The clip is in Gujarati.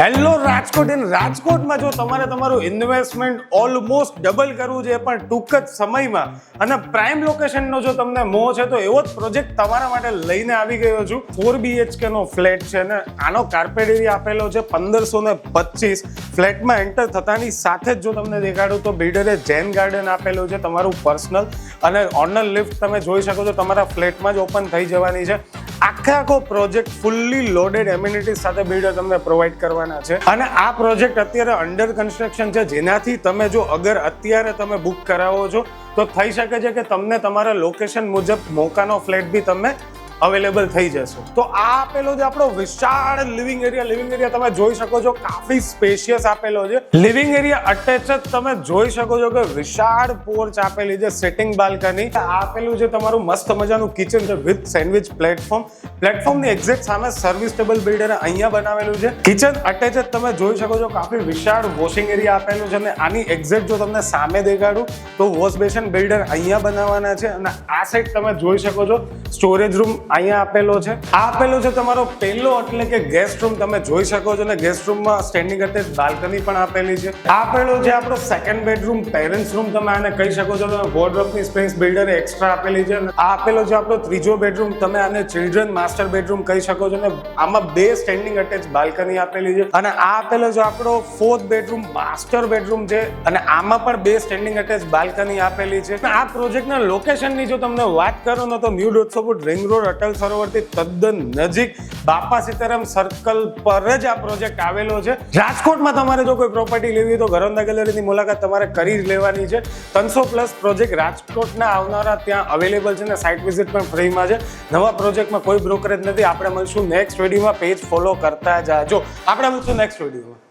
હેલો રાજકોટ. રાજકોટમાં જો તમારે તમારું ઇન્વેસ્ટમેન્ટ ઓલમોસ્ટ ડબલ કરવું છે પણ ટૂંક જ સમયમાં અને પ્રાઇમ લોકેશનનો જો તમને મોહ છે તો એવો જ પ્રોજેક્ટ તમારા માટે લઈને આવી ગયો છું. 4 BHK નો ફ્લેટ છે અને આનો કાર્પેટ એરિયા આપેલો છે 1525. ફ્લેટમાં એન્ટર થતાની સાથે જ જો તમને દેખાડું તો બિલ્ડરે જૈન ગાર્ડન આપેલું છે તમારું પર્સનલ, અને ઓનર લિફ્ટ તમે જોઈ શકો છો તમારા ફ્લેટમાં જ ઓપન થઈ જવાની છે. આખો પ્રોજેક્ટ ફુલ્લી લોડેડ એમ્યુનિટીઝ સાથે બિલ્ડર તમને પ્રોવાઈડ કરવાના છે. અને આ પ્રોજેક્ટ અત્યારે અંડર કન્સ્ટ્રક્શન છે, જેનાથી તમે જો અગર અત્યારે તમે બુક કરાવો છો તો થઈ શકે છે કે તમને તમારા લોકેશન મુજબ મોકાનો ફ્લેટ બી તમે અવેલેબલ થઈ જશે. તો આ આપેલો છે આપણો વિશાળ લિવિંગ એરિયા તમે જોઈ શકો છો, કાફી સ્પેશિયસ આપેલો છે. લિવિંગ એરિયા અટેચ જ તમે જોઈ શકો છો કે વિશાળ પોર્ચ આપેલી છે, સિટિંગ બાલ્કની. આ આપેલું છે તમારું મસ્ત મજાનું કિચન છે વિથ સેન્ડવિચ પ્લેટફોર્મની એક્ઝેક્ટ સામે સર્વિસ ટેબલ બિલ્ડરે અહીંયા બનાવેલું છે. કિચન અટેચ જ તમે જોઈ શકો છો, કાફી વિશાળ વોશિંગ એરિયા આપેલું છે. અને આની એક્ઝેક્ટ જો તમને સામે દેખાડું તો વોશ બેસિન બિલ્ડર અહીંયા બનાવવાના છે. અને આ સાઈડ તમે જોઈ શકો છો સ્ટોરેજ રૂમ અહીંયા આપેલો છે. આ આપેલો છે તમારો પહેલો એટલે કે ગેસ્ટ રૂમ તમે જોઈ શકો છો, અને ગેસ્ટ રૂમમાં સ્ટેન્ડિંગ અટેચ બાલ્કની પણ આપેલી છે. આ આપેલો છે આપણો સેકન્ડ બેડરૂમ, પેરેન્ટ્સ રૂમ તમે આને કહી શકો છો. તમે વોર્ડરોબની સ્પેસ બિલ્ડરે એક્સ્ટ્રા આપેલી છે. આ આપેલો છે આપણો ત્રીજો બેડરૂમ, તમે આને ચિલ્ડ્રન માસ્ટર બેડરૂમ કહી શકો છો. અને આમાં 2 સ્ટેન્ડિંગ અટેચ બાલ્કની આપેલી છે. અને આ આપેલો છે આપણો ફોર્થ બેડરૂમ, માસ્ટર બેડરૂમ છે, અને આમાં પણ 2 સ્ટેન્ડિંગ અટેચ બાલ્કની આપેલી છે. આ પ્રોજેક્ટના લોકેશનની જો તમને વાત કરું ને તો ન્યૂ 150 ફૂટ રિંગ રોડ અટલ સરોવરથી તદ્દન નજીક બાપા સીતારામ સર્કલ પર જ આ પ્રોજેક્ટ આવેલો છે. રાજકોટમાં તમારે જો કોઈ પ્રોપર્ટી લેવી હોય તો ઘરોંદા ગેલેરીની મુલાકાત તમારે કરી જ લેવાની છે. 300+ પ્રોજેક્ટ રાજકોટના આવનારા ત્યાં અવેલેબલ છે, અને સાઇટ વિઝિટ પણ ફ્રીમાં છે. નવા પ્રોજેક્ટમાં કોઈ બ્રોકરેજ નથી. આપણે મળશું નેક્સ્ટ વિડીયોમાં. પેજ ફોલો કરતા જાજો. આપણે મળશું નેક્સ્ટ વિડીયોમાં.